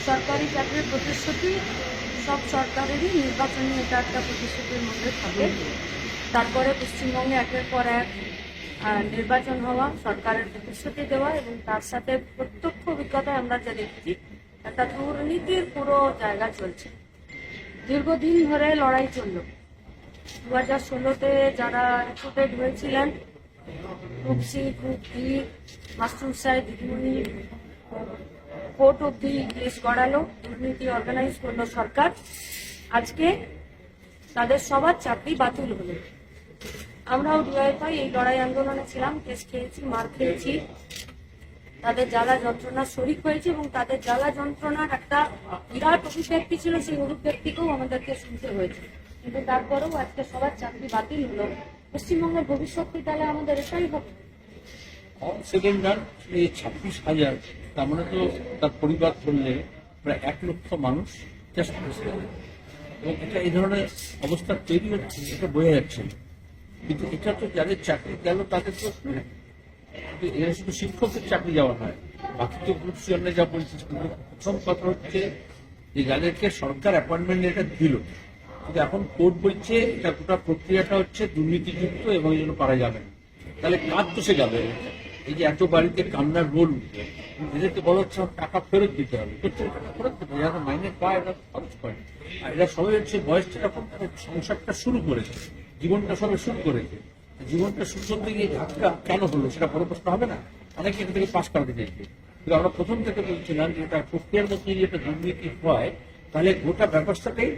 সরকারি চাকরির প্রতিশ্রুতি সব সরকারেরই নির্বাচনী এটা একটা প্রতিশ্রুতির মধ্যে থাকে। তারপরে পশ্চিমবঙ্গে একের পর এক নির্বাচন হওয়া, সরকারের প্রতিশ্রুতি দেওয়া এবং তার সাথে প্রত্যক্ষ অভিজ্ঞতায় আমরা যা দেখছি একটা দুর্নীতির পুরো জায়গা চলছে। দীর্ঘদিন ধরে লড়াই চলল। 2016-তে যারা রিক্রুটেড হয়েছিলেন, group C, group D, master সাহেব, দিদিমণি, কোর্ট অব্দি কেস গড়ালো, দুর্নীতি অর্গানাইজ করলো সরকার। আজকে তাদের সবার চাকরি বাতিল হলো। আমরাও ডিওয়াইফাই এই লড়াই আন্দোলনে ছিলাম, কেস খেয়েছি, মার খেয়েছি, তাদের জ্বালা যন্ত্রণার শরিক হয়েছে এবং তাদের জ্বালা যন্ত্রণার একটা বিরাট অভিব্যক্তি ছিল, সেই অভিব্যক্তিকেও আমাদেরকে শুনতে হয়েছে। কিন্তু তারপরেও আজকে সবার চাকরি বাতিল হলো। পশ্চিমবঙ্গের ভবিষ্যৎ কি তাহলে আমাদের এটাই হবে? সেকেন্ড রান এই 26,000, তার মানে তো তার পরিবার ধরলে প্রায় 1 লক্ষ মানুষ চেষ্টা করছে এবং এটা এই ধরনের অবস্থা তৈরি হচ্ছে, এটা বোঝা যাচ্ছে। কিন্তু এটা তো যাদের চাকরি গেল তাদের তো এরা শুধু শিক্ষকের চাকরি যাওয়া হয়, বাকি তো গ্রুপ সিজনে যা বলছে। কিন্তু প্রথম কথা হচ্ছে যে যাদেরকে সরকার অ্যাপয়েন্টমেন্ট এটা দিল, কিন্তু এখন কোর্ট বলছে এটা গোটা প্রক্রিয়াটা হচ্ছে দুর্নীতিযুক্ত এবং এই জন্য পারা যাবে না। তাহলে কাজ তো সে যাবে। এই যে এত বাড়িতে কান্নার রোল উঠবে, এদেরকে বলা হচ্ছে টাকা ফেরত দিতে হবে, টাকা ফেরত দিতে হবে, যারা মাইনে পায় এরা খরচ করে। আর এরা সবাই হচ্ছে বয়সটা যখন সংসারটা শুরু করেছে, জীবনটা সবাই শুরু করেছে, জীবনটা শুরু করতে গিয়ে ধাক্কা কেন হলো সেটা বড় প্রশ্ন হবে না? অনেকে এখান থেকে পাশ করাতে চাইছে, কিন্তু আমরা প্রথম থেকে বলছিলাম যে এটা প্রক্রিয়ার মধ্যে যদি একটা দুর্নীতি হয় তাহলে গোটা ব্যবস্থাটাই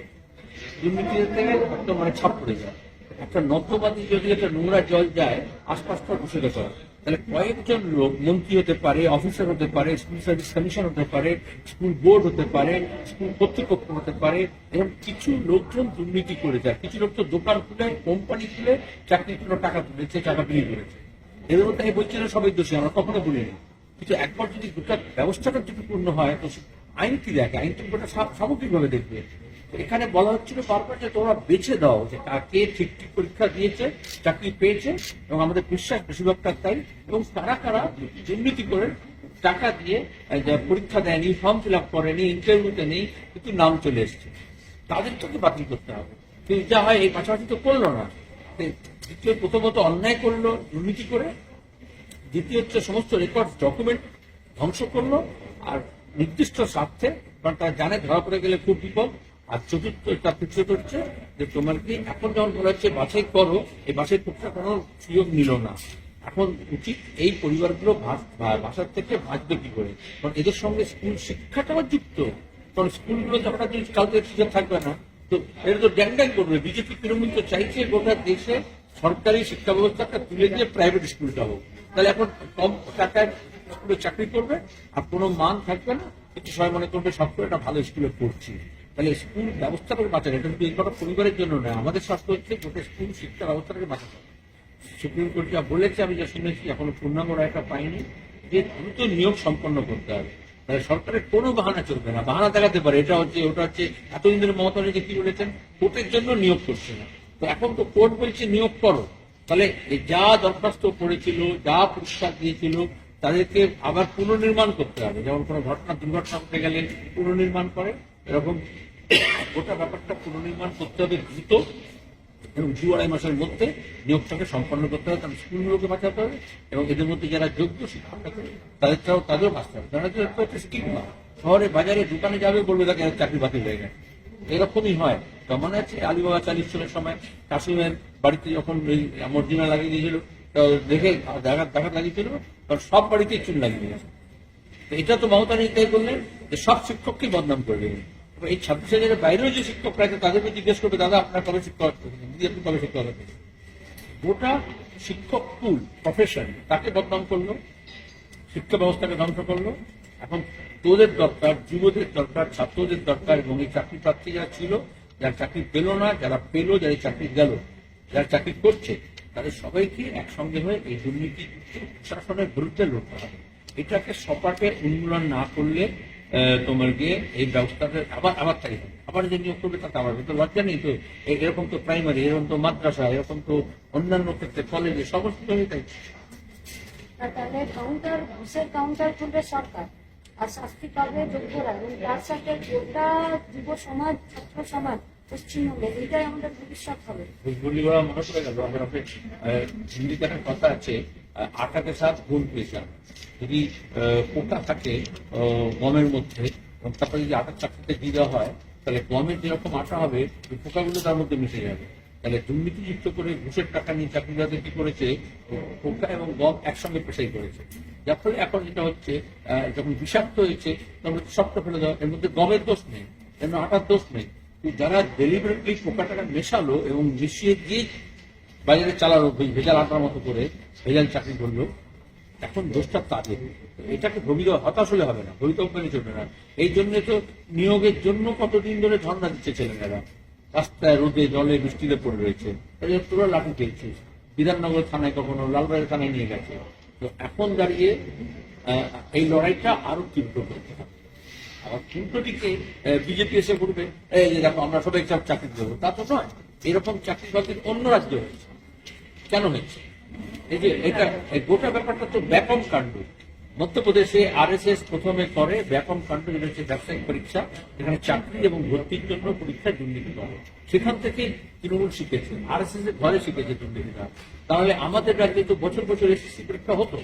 দুর্নীতির থেকে একদম মানে ছাপ পড়ে যায়। একটা নর্দমাতে যদি একটা নোংরা জল যায়, আশপাশটা দূষিত করে, তাহলে কয়েকজন লোক মন্ত্রী হতে পারে, অফিসার হতে পারে, স্কুল সার্ভিস কমিশন হতে পারে, স্কুল বোর্ড হতে পারে, স্কুল কর্তৃপক্ষ হতে পারে, এবং কিছু লোকজন দুর্নীতি করে যায়। কিছু লোক তো দোকান খুলে, কোম্পানি খুলে চাকরির জন্য টাকা তুলেছে, টাকা বিলি করেছে। এদের মধ্যে আমি বলছি না সবাই দোষী, আমরা কখনো বলিনি। কিন্তু একবার যদি গোটা ব্যবস্থাটা যদি পূর্ণ হয়, তো আইন কি দেখে? আইন তো গোটা সামগ্রিকভাবে দেখবে। এখানে বলা হচ্ছিল বারবার যে তোমরা বেছে দাও যে কাকে ঠিক ঠিক পরীক্ষা দিয়েছে, চাকরি পেয়েছে, এবং আমাদের বিশ্বাস বেশিরভাগটা তাই। এবং কারা কারা দুর্নীতি করে টাকা দিয়ে পরীক্ষা দেয়নি, ফর্ম ফিল আপ করেনি, ইন্টারভিউতে নেই, কিন্তু নাম চলে এসছে, তাদেরটাকে বাতিল করতে হবে। কিন্তু যা হয় এই পাশাপাশি তো করলো না। দ্বিতীয়, প্রথমত অন্যায় করলো দুর্নীতি করে, দ্বিতীয় হচ্ছে সমস্ত রেকর্ড ডকুমেন্ট ধ্বংস করলো, আর নির্দিষ্ট স্বার্থে, কারণ তারা জানে ধরা পড়ে গেলে খুব বিপদ। আর চতুর্থ, তার তৃতীয় হচ্ছে যে তোমার কি এখন যখন বলা হচ্ছে বাছাই করো, এই বাছাই প্রক্রিয়া কোনো সুযোগ নিল না। এখন উচিত এই পরিবারগুলো বাসার থেকে বাঁচবে কি করে, কারণ এদের সঙ্গে স্কুল শিক্ষাটাও যুক্ত। কারণ স্কুলগুলো যখন কালকে সুযোগ থাকবে না, তো এটা তো ড্যাং ড্যাং করবে। বিজেপি তৃণমূল তো চাইছে গোটা দেশে সরকারি শিক্ষা ব্যবস্থাটা তুলে দিয়ে প্রাইভেট স্কুলটা হোক। তাহলে এখন কম টাকায় স্কুলে চাকরি করবে, আর কোনো মান থাকবে না, কিন্তু সবাই মনে করবে সব করে একটা ভালো স্কুলে পড়ছি। তাহলে স্কুল ব্যবস্থাটাকে বাঁচানো, এটা কিন্তু এই কটা পরিবারের জন্য নয়, আমাদের স্বাস্থ্য হচ্ছে গোটা স্কুল শিক্ষা ব্যবস্থাটাকে বাঁচাতে হবে। সুপ্রিম কোর্ট যা বলেছে, আমি যা শুনেছি, এখনো পূর্ণাঙ্গ রায়টা পাইনি, যে দ্রুত নিয়োগ সম্পন্ন করতে হবে। তাহলে সরকারের কোনো বাহানা চলবে না। বাহানা দেখাতে পারে এটা হচ্ছে ওটা হচ্ছে, এতদিন ধরে মমতা ব্যানার্জি কি বলেছেন, কোর্টের জন্য নিয়োগ করছে না। তো এখন তো কোর্ট বলছে নিয়োগ করো, তাহলে যা দরখাস্ত করেছিল, যা পুরস্কার দিয়েছিল, তাদেরকে আবার পুনর্নির্মাণ করতে হবে। যেমন কোনো দুর্ঘটনা ঘটে গেলে পুনর্নির্মাণ করে, এরকম গোটা ব্যাপারটা পুনর্নির্মাণ করতে হবে দ্রুত, এবং 2-2.5 মাসের মধ্যে নিয়োগটাকে সম্পন্ন করতে হবে। কারণ স্কুলগুলোকে বাঁচাতে হবে, এবং এদের মধ্যে যারা যোগ্য শিক্ষকটাকে তাদেরও বাঁচতে হবে। তারা তো একটা স্টিগমা, শহরে বাজারে দোকানে যাবে, বলবে তাকে চাকরি বাতিল হয়ে গেছে, এরকমই হয়। তো মনে আছে আলিবাবা 40 সালের সময় কাসিমের বাড়িতে যখন মর্জিনা লাগিয়ে দিয়েছিল, দেখে দেখা লাগিয়েছিল, কারণ সব বাড়িতেই চুল লাগিয়ে দিয়েছে। তো এটা তো মমতা তাই করলেন যে সব শিক্ষককেই বদনাম করবে। এই 26,000-এর বাইরেও যে শিক্ষকরা আছে তাদেরকে জিজ্ঞেস করবে, দাদা আপনার কবে শিক্ষক, দিদি আপনি কবে শিক্ষক হবে? গোটা শিক্ষক স্কুল প্রফেশন তাকে বদনাম করলো, শিক্ষা ব্যবস্থাকে ধ্বংস করলো। এখন তোদের দরকার, যুবদের দরকার, ছাত্রদের দরকার, এবং এই চাকরি প্রার্থী যারা ছিল, যারা চাকরি পেল না, যারা পেলো, যারা চাকরি গেল, যারা চাকরি করছে, তাদের সবাইকে একসঙ্গে হয়ে এই দুর্নীতি শাসনের বিরুদ্ধে লড়তে হবে। এটাকে সপাটে উন্মূলন না করলে তোমার গিয়ে এই ব্যবস্থাটা আবার তাই হবে। আবার যে নিয়োগ করবে তাতে আবার তো লজ্জা নেই তো। এরকম তো প্রাইমারি, এরকম তো মাদ্রাসা, এরকম তো অন্যান্য ক্ষেত্রে কলেজে সমস্ত হয়ে তাই। তাহলে কাউন্টার, ঘুষের কাউন্টার খুলবে সরকার, আর শাস্তি পাবে যোগ্যরা, এবং তার সাথে গোটা যুব সমাজ, ছাত্র সমাজ পশ্চিমবঙ্গে, এটাই আমাদের ভবিষ্যৎ হবে। বুঝবুলি করা মনে পড়ে গেল আমাদের হিন্দিতে একটা কথা আছে, আটাকে সাথ গুণ পেশা। যদি পোকা থাকে গমের মধ্যে, এবং তারপরে যদি আটার চাকরিতে দিয়ে দেওয়া হয়, তাহলে গমের যেরকম আটা হবে ওই পোকাগুলো তার মধ্যে মিশে যাবে। তাহলে দুর্নীতিযুক্ত করে ঘুষের টাকা নিয়ে চাকরিদাতে কি করেছে, পোকা এবং গম একসঙ্গে পেশাই করেছে। যার ফলে এখন যেটা হচ্ছে, যখন বিষাক্ত হয়েছে তখন সবটা ফেলে দেওয়া। এর মধ্যে গমের দোষ নেই, এর মধ্যে আটার দোষ নেই। যারা ডেলিভারেটলি পোকাটাকে মেশালো এবং মিশিয়ে দিয়ে বাজারে চালালো ভেজাল আটার মতো করে, ভেজাল চাকরি করলো, এখন দোষটা তাদের। এটাকে ভবিত হতাশ হলে হবে না, ভবিত মেনে চলবে না। এই জন্য তো নিয়োগের জন্য কতদিন ধরে ধর্ণা দিচ্ছে ছেলেমেয়েরা, রাস্তায় রোদে জলে বৃষ্টিতে পড়ে রয়েছে। তোরা লাঠি খেয়েছিস, বিধাননগর থানায় কখনো লালবাজার থানায় নিয়ে গেছে। তো এখন দাঁড়িয়ে এই লড়াইটা আরো তীব্র করতে হবে। আবার উল্টোদিকে বিজেপি এসে বলবে এই যে দেখো আমরা সবাই সব চাকরি দেবো, তা তো নয়। এরকম চাকরি বাকরি অন্য রাজ্যে হয়েছে, কেন হয়েছে? এই যে এটা গোটা ব্যাপারটা তো ব্যাপক কাণ্ড। মধ্যপ্রদেশে RSS প্রথমে করে ব্যাপক কাণ্ড, যেটা হচ্ছে ব্যবসায়িক পরীক্ষা, এখানে চাকরি এবং ভর্তির জন্য পরীক্ষায় দুর্নীতি করে। সেখান থেকে তৃণমূল শিখেছে, RSS এর ঘরে শিখেছে দুর্নীতিটা। তাহলে আমাদের রাজ্যে তো বছর বছর SSC পরীক্ষা হতো,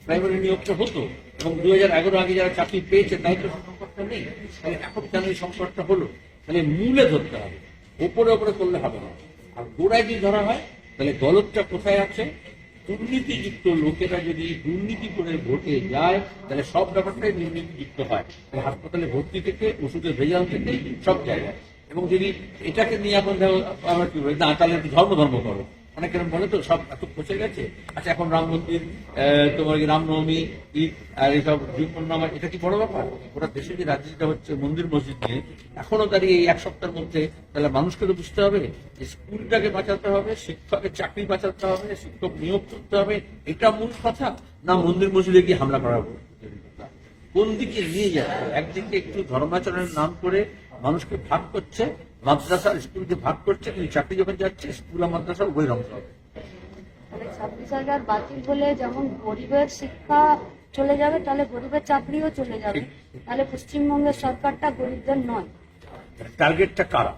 প্রাইমারি নিয়োগটা হতো, এবং 2011 আগে যারা চাকরি পেয়েছে তাই তো সংকটটা নেই। তাহলে এখন কেন এই সংকটটা হলো? তাহলে মূলে ধরতে হবে, ওপরে ওপরে করলে হবে না। আর গোড়ায় যদি ধরা হয় তাহলে গলতটা কোথায় আছে? দুর্নীতিযুক্ত লোকেরা যদি দুর্নীতি করে ভোটে যায় তাহলে সব ব্যাপারটাই দুর্নীতিযুক্ত হয়। হাসপাতালে ভর্তি থেকে, ওষুধের ভেজাল থেকে, সব জায়গায়। এবং যদি এটাকে নিয়ে এখন দেখো আমরা কি বলি, না তাহলে ধর্ম ধর্ম করো, অনেকে বলে তো সব এত পচে গেছে। আচ্ছা এখন রাম মন্দির, তোমার রামনবমী, ঈদ আর এইসব নামা, এটা কি বড় ব্যাপার? ওরা দেশে যে রাজনীতিটা হচ্ছে মন্দির মসজিদ নিয়ে, এখনো দাঁড়িয়ে এই এক সপ্তাহের মধ্যে, তাহলে মানুষকে তো বুঝতে হবে যে স্কুলটাকে বাঁচাতে হবে, শিক্ষকের চাকরি বাঁচাতে হবে, শিক্ষক নিয়োগ করতে হবে, এটা মূল কথা, না মন্দির মসজিদে গিয়ে হামলা করাবো? কোন দিকে নিয়ে যাচ্ছে? একদিকে একটু ধর্মাচরণের নাম করে মানুষকে ভাগ করছে, মাদ্রাসা স্কুলকে ভাগ করছে, কিন্তু চাকরি যখন যাচ্ছে স্কুল আর মাদ্রাসা উভয় ধ্বংস হবে। 26,000 বাতিল হলে যেমন গরিবের শিক্ষা চলে যাবে, তাহলে গরিবের চাকরিও চলে যাবে। তাহলে পশ্চিমবঙ্গের সরকারটা গরিবদের নয়। টার্গেটটা কারা?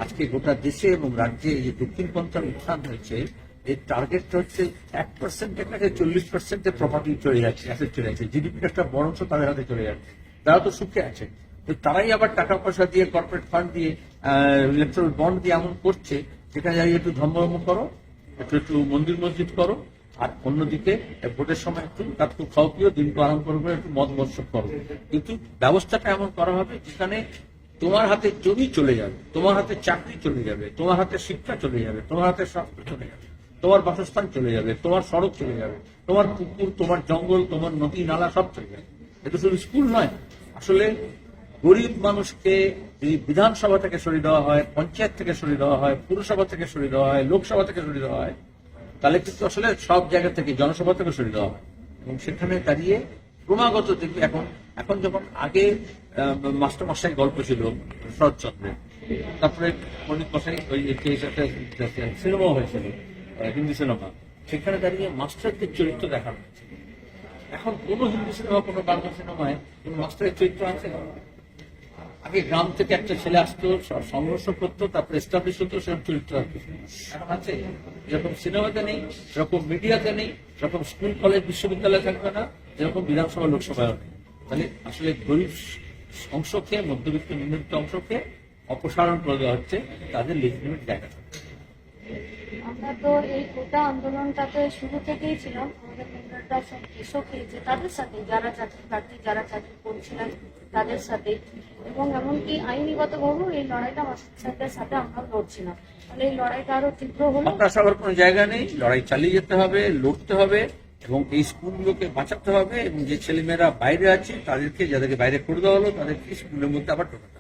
আজকে গোটা দেশে এবং রাজ্যে এই যে দক্ষিণপন্থার উত্থান হয়েছে, এই টার্গেটটা হচ্ছে 1%-এর কাছে 40%-এর প্রপার্টি চলে যাচ্ছে, অ্যাসেট চলে যাচ্ছে, জিডিপির একটা বড় অংশ তাদের হাতে চলে যাচ্ছে। তারা তো সুখে আছে, তো তারাই আবার টাকা পয়সা দিয়ে, কর্পোরেট ফান্ড দিয়ে, ইলেকট্রাল বন্ড দিয়ে এমন করছে, সেখানে যাই একটু ধর্ম করো, একটু মন্দির মসজিদ করো, আর অন্যদিকে ভোটের সময় একটু তার খুব খাও পিও, দিনকে আরাম করবে, একটু মদ মৎসব করো। কিন্তু ব্যবস্থাটা এমন করা হবে যেখানে তোমার হাতে জমি চলে যাবে, তোমার হাতে চাকরি চলে যাবে, তোমার হাতে শিক্ষা চলে যাবে, তোমার হাতে স্বাস্থ্য চলে যাবে, তোমার বাসস্থান চলে যাবে, তোমার সড়ক চলে যাবে, তোমার পুকুর, তোমার জঙ্গল, তোমার নদী নালা সব চলে যাবে। এটা শুধু স্কুল নয়, আসলে গরিব মানুষকে যদি বিধানসভা থেকে সরিয়ে দেওয়া হয়, পঞ্চায়েত থেকে সরিয়ে দেওয়া হয়, পুরসভা থেকে সরিয়ে দেওয়া হয়, লোকসভা থেকে সরিয়ে দেওয়া হয়, তাহলে কিন্তু আসলে সব জায়গা থেকে, জনসভা থেকে সরিয়ে দেওয়া হয়। এবং সেখানে দাঁড়িয়ে ক্রমাগত দেখবে, এখন যখন আগে মাস্টার মশাই গল্প ছিল শরৎচন্দ্রের, তারপরে পণ্ডিত মশাই ওই সিনেমাও হয়েছিল, হিন্দি সিনেমা, সেখানে দাঁড়িয়ে মাস্টারদের চরিত্র দেখানো হয়েছে। এখন কোনো হিন্দি সিনেমা, কোনো বাংলা সিনেমায় কোনো মাস্টারের চরিত্র আছে? আগে গ্রাম থেকে একটা ছেলে আসতো, সংঘর্ষ করতো, তারপরে এস্টাবলিশ হতো, সেরকম চরিত্র এখন আছে? যেরকম সিনেমাতে নেই, সেরকম মিডিয়াতে নেই, সেরকম স্কুল কলেজ বিশ্ববিদ্যালয় থাকবে না, যেরকম বিধানসভা লোকসভায় নেই। তাহলে আসলে গরিব অংশকে, মধ্যবিত্ত নিম্নবিত্ত অংশকে অপসারণ করে দেওয়া হচ্ছে তাদের লেজিটিমেট জায়গা। আমরা তো এই কোটা আন্দোলনটাতে শুরু থেকেই ছিলাম, আমাদের কংগ্রেসরা সব এসব খেয়েছে তাদের সাথে, যারা চাকরি প্রার্থী, যারা চাকরি করছিলেন তাদের সাথে, এবং এমনকি আইনিগতভাবেও এই লড়াইটা মাস্টারদের সাথে আমরা লড়ছিলাম। তাহলে এই লড়াইটা আরো তীব্র হলো। হতাশ হওয়ার কোনো জায়গা নেই, লড়াই চালিয়ে যেতে হবে, লড়তে হবে, এবং এই স্কুলগুলোকে বাঁচাতে হবে, এবং যে ছেলেমেয়েরা বাইরে আছে তাদেরকে, যাদেরকে বাইরে করে দেওয়া হলো, তাদেরকে স্কুলের মধ্যে আবার ঢোকাতে হবে।